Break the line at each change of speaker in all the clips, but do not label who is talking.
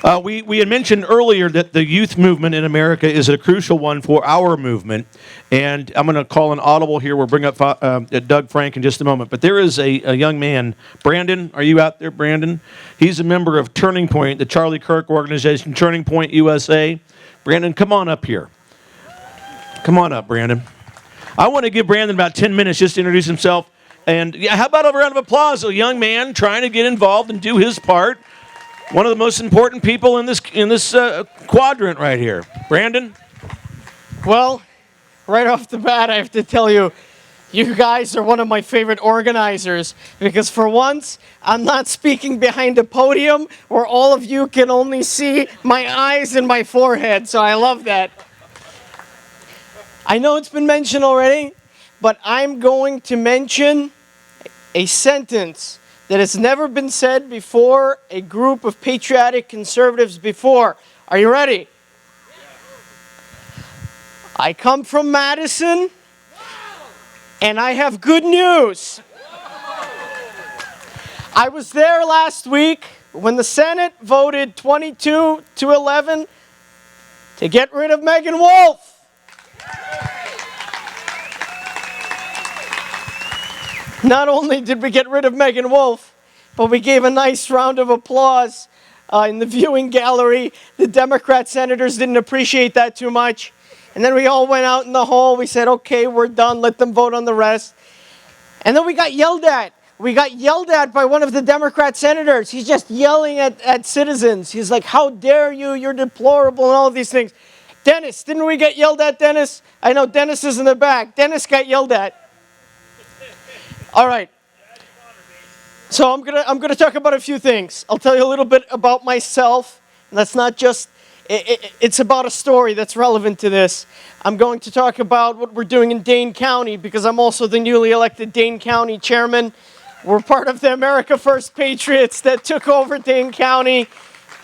We had mentioned earlier that the youth movement in America is a crucial one for our movement, and I'm going to call an audible here. We'll bring up Doug Frank in just a moment. But there is a young man, Brandon. Are you out there, Brandon? He's a member of Turning Point, the Charlie Kirk organization, Turning Point USA. Brandon, come on up here. Come on up, Brandon. I want to give Brandon about 10 minutes just to introduce himself. And yeah, how about a round of applause? A young man trying to get involved and do his part. One of the most important people in this quadrant right here. Brandon?
Well, right off the bat, I have to tell you, you guys are one of my favorite organizers because for once, I'm not speaking behind a podium where all of you can only see my eyes and my forehead, so I love that. I know it's been mentioned already, but I'm going to mention a sentence that has never been said before a group of patriotic conservatives before. Are you ready? I come from Madison, and I have good news. I was there last week when the Senate voted 22-11 to get rid of Megan Wolf. Not only did we get rid of Megan Wolf, but we gave a nice round of applause in the viewing gallery. The Democrat senators didn't appreciate that too much. And then we all went out in the hall. We said, okay, we're done. Let them vote on the rest. And then we got yelled at. We got yelled at by one of the Democrat senators. He's just yelling at citizens. He's like, how dare you? You're deplorable and all of these things. Dennis, didn't we get yelled at, Dennis? I know Dennis is in the back. Dennis got yelled at. All right, so I'm gonna talk about a few things. I'll tell you a little bit about myself, and that's not just, it's about a story that's relevant to this. I'm going to talk about what we're doing in Dane County because I'm also the newly elected Dane County chairman. We're part of the America First Patriots that took over Dane County,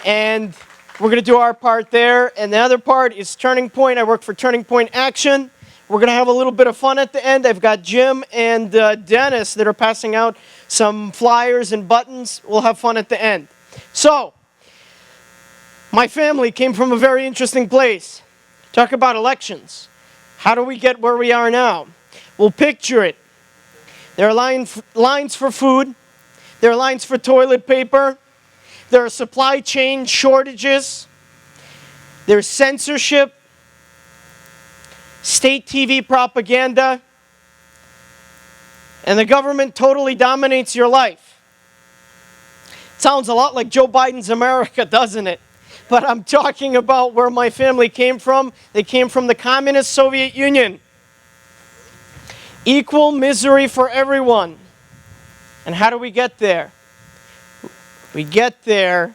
and we're gonna do our part there. And the other part is Turning Point. I work for Turning Point Action. We're going to have a little bit of fun at the end. I've got Jim and Dennis that are passing out some flyers and buttons. We'll have fun at the end. So, my family came from a very interesting place. Talk about elections. How do we get where we are now? Well, picture it. There are lines for food. There are lines for toilet paper. There are supply chain shortages. There's censorship. State TV propaganda, and the government totally dominates your life. Sounds a lot like Joe Biden's America, doesn't it? But I'm talking about where my family came from. They came from the communist Soviet Union. Equal misery for everyone. And how do we get there? We get there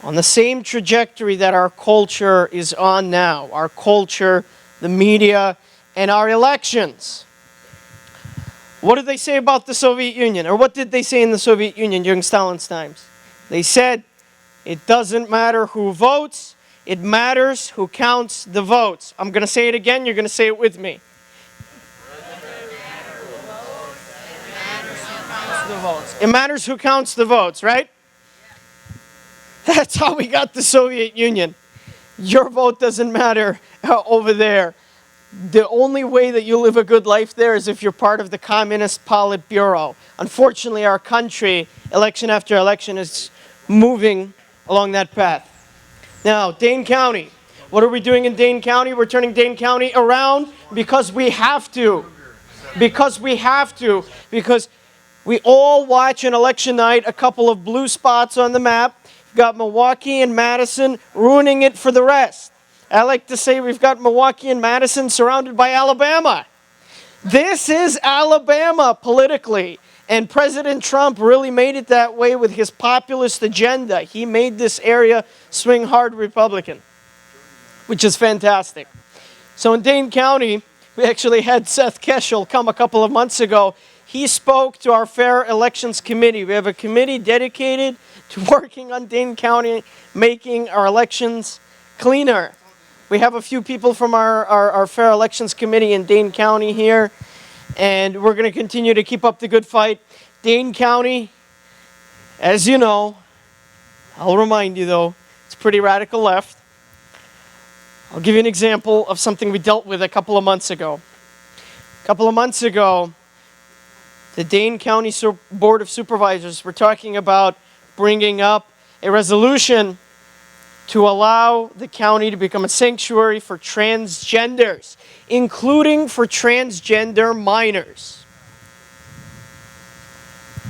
on the same trajectory that our culture is on now. Our culture, the media, and our elections. What did they say about the Soviet Union? Or what did they say in the Soviet Union during Stalin's times? They said, it doesn't matter who votes, it matters who counts the votes. I'm going to say it again, you're going to say it with me. It matters who counts the votes, right? That's how we got the Soviet Union. Your vote doesn't matter over there. The only way that you live a good life there is if you're part of the Communist Politburo. Unfortunately, our country, election after election, is moving along that path. Now, Dane County. What are we doing in Dane County? We're turning Dane County around because we have to. Because we have to. Because we all watch on election night a couple of blue spots on the map. We've got Milwaukee and Madison ruining it for the rest. I like to say we've got Milwaukee and Madison surrounded by Alabama. This is Alabama politically. And President Trump really made it that way with his populist agenda. He made this area swing hard Republican, which is fantastic. So in Dane County, we actually had Seth Keshel come a couple of months ago. He spoke to our Fair Elections Committee. We have a committee dedicated to working on Dane County, making our elections cleaner. We have a few people from our Fair Elections Committee in Dane County here, and we're going to continue to keep up the good fight. Dane County, as you know, I'll remind you though, It's pretty radical left. I'll give you an example of something we dealt with a couple of months ago. A couple of months ago, the Dane County Board of Supervisors were talking about bringing up a resolution to allow the county to become a sanctuary for transgenders, including for transgender minors.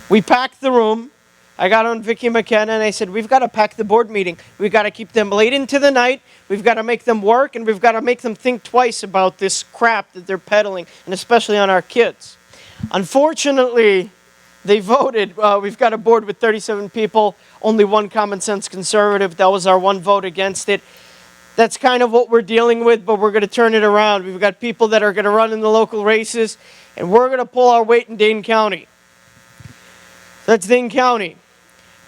We packed the room. I got on Vicky McKenna and I said, we've got to pack the board meeting. We've got to keep them late into the night. We've got to make them work, and we've got to make them think twice about this crap that they're peddling, and especially on our kids. Unfortunately, they voted. We've got a board with 37 people, only one common sense conservative. That was our one vote against it. That's kind of what we're dealing with, but we're going to turn it around. We've got people that are going to run in the local races, and we're going to pull our weight in Dane County. That's Dane County.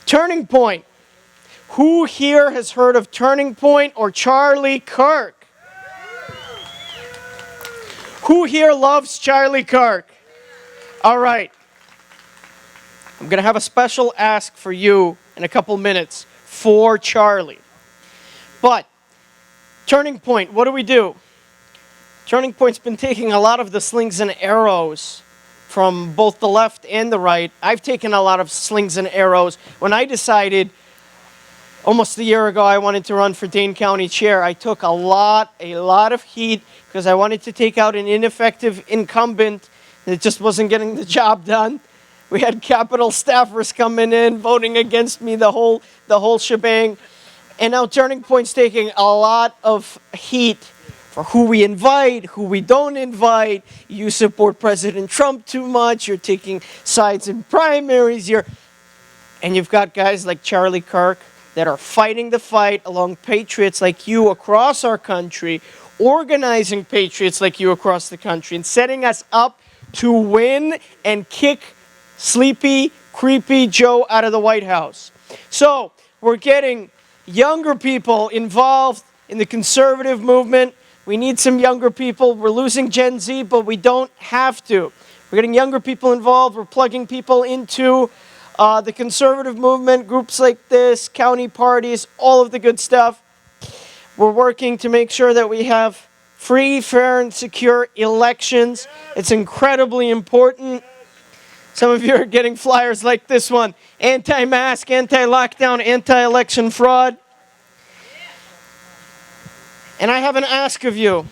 Turning Point. Who here has heard of Turning Point or Charlie Kirk? Who here loves Charlie Kirk? All right. I'm going to have a special ask for you in a couple minutes for Charlie. But Turning Point, what do? Turning Point's been taking a lot of the slings and arrows from both the left and the right. I've taken a lot of slings and arrows. When I decided almost a year ago I wanted to run for Dane County Chair, I took a lot of heat because I wanted to take out an ineffective incumbent that just wasn't getting the job done. We had Capitol staffers coming in, voting against me, the whole shebang. And now Turning Point's taking a lot of heat for who we invite, who we don't invite. You support President Trump too much. You're taking sides in primaries. And you've got guys like Charlie Kirk that are fighting the fight along patriots like you across our country, organizing patriots like you across the country, and setting us up to win and kick sleepy, creepy Joe out of the White House. So we're getting younger people involved in the conservative movement. We need some younger people. We're losing Gen Z, but we don't have to. We're getting younger people involved. We're plugging people into the conservative movement, groups like this, county parties, all of the good stuff. We're working to make sure that we have free, fair, and secure elections. It's incredibly important. Some of you are getting flyers like this one. Anti-mask, anti-lockdown, anti-election fraud. And I have an ask of you.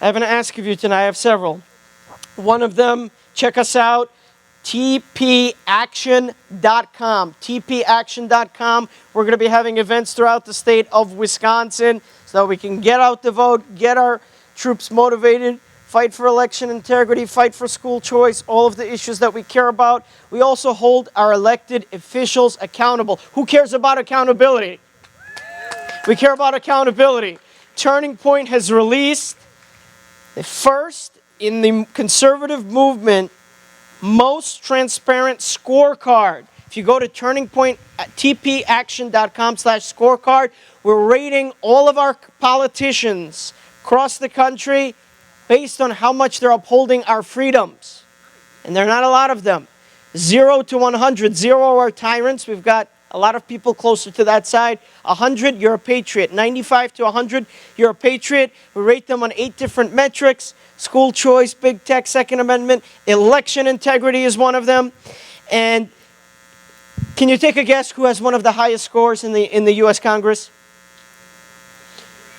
Tonight. I have several. One of them, check us out, tpaction.com. tpaction.com. We're going to be having events throughout the state of Wisconsin so that we can get out the vote, get our troops motivated, fight for election integrity, fight for school choice, all of the issues that we care about. We also hold our elected officials accountable. Who cares about accountability? We care about accountability. Turning Point has released the first in the conservative movement most transparent scorecard. If you go to Turning Point at tpaction.com/scorecard, we're rating all of our politicians across the country based on how much they're upholding our freedoms. And there are not a lot of them. 0 to 100. 0 are tyrants. We've got a lot of people closer to that side. 100, you're a patriot. 95 to 100, you're a patriot. We rate them on 8 different metrics. School choice, big tech, Second Amendment. Election integrity is one of them. And can you take a guess who has one of the highest scores in the U.S. Congress?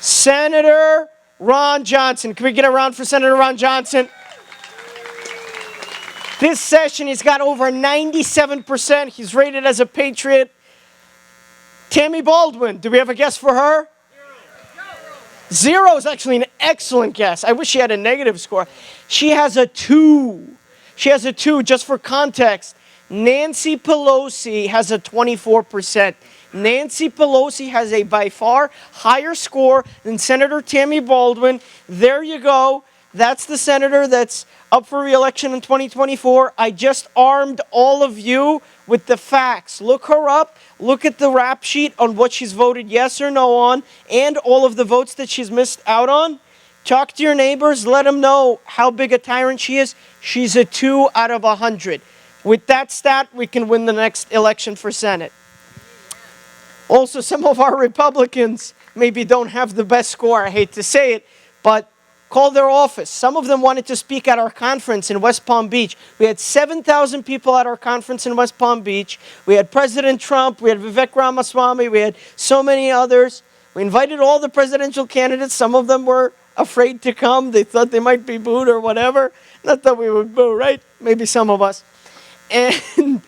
Senator Ron Johnson. Can we get a round for Senator Ron Johnson? This session, he's got over 97%. He's rated as a patriot. Tammy Baldwin, do we have a guess for her? 0 is actually an excellent guess. I wish she had a negative score. She has a 2. Just for context. Nancy Pelosi has a 24%. Nancy Pelosi has a by far higher score than Senator Tammy Baldwin. There you go. That's the senator that's up for re-election in 2024. I just armed all of you with the facts. Look her up. Look at the rap sheet on what she's voted yes or no on and all of the votes that she's missed out on. Talk to your neighbors. Let them know how big a tyrant she is. She's a 2 out of 100. With that stat, we can win the next election for Senate. Also, some of our Republicans maybe don't have the best score. I hate to say it, but call their office. Some of them wanted to speak at our conference in West Palm Beach. We had 7,000 people at our conference in West Palm Beach. We had President Trump. We had Vivek Ramaswamy. We had so many others. We invited all the presidential candidates. Some of them were afraid to come. They thought they might be booed or whatever. Not that we would boo, right? Maybe some of us. And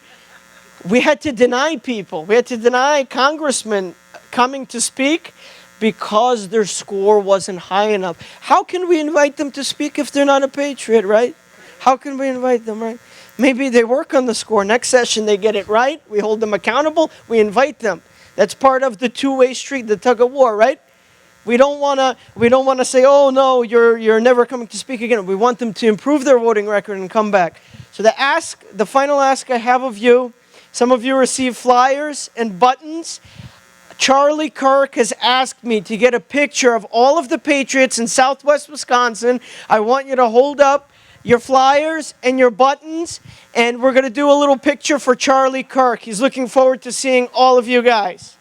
we had to deny people. We had to deny congressmen coming to speak because their score wasn't high enough. How can we invite them to speak if they're not a patriot, right? How can we invite them, right? Maybe they work on the score. Next session they get it right. We hold them accountable. We invite them. That's part of the two-way street, the tug of war, right? We don't want to say, "Oh no, you're never coming to speak again." We want them to improve their voting record and come back. So the final ask I have of you, some of you receive flyers and buttons. Charlie Kirk has asked me to get a picture of all of the Patriots in Southwest Wisconsin. I want you to hold up your flyers and your buttons, and we're going to do a little picture for Charlie Kirk. He's looking forward to seeing all of you guys.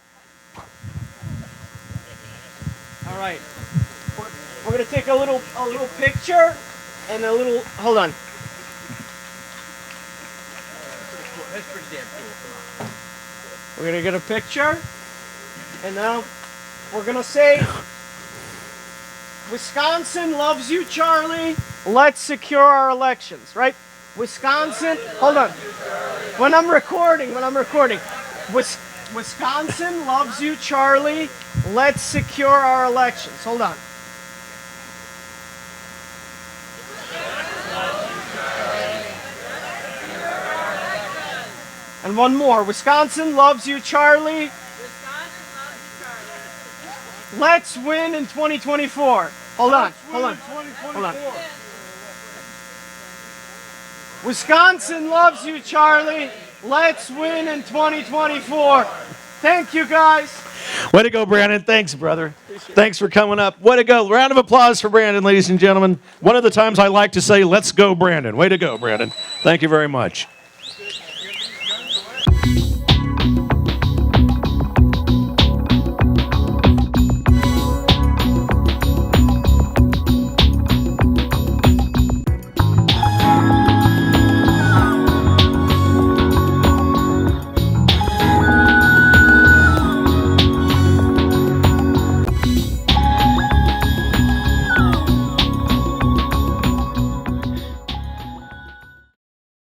All right. We're going to take a little picture and a little, hold on.
That's pretty damn cool. Come on.
We're going to get a picture. And now we're going to say, Wisconsin loves you, Charlie. Let's secure our elections, right? Wisconsin, hold on. When I'm recording. Wisconsin loves you, Charlie. Let's secure our elections. Hold on. And one more. Wisconsin loves you, Charlie. Let's win in 2024. Hold on. Wisconsin loves you, Charlie. Let's win in 2024. Thank you, guys.
Way to go, Brandon. Thanks, brother. Thanks for coming up. Way to go. Round of applause for Brandon, ladies and gentlemen. One of the times I like to say, let's go, Brandon. Way to go, Brandon. Thank you very much.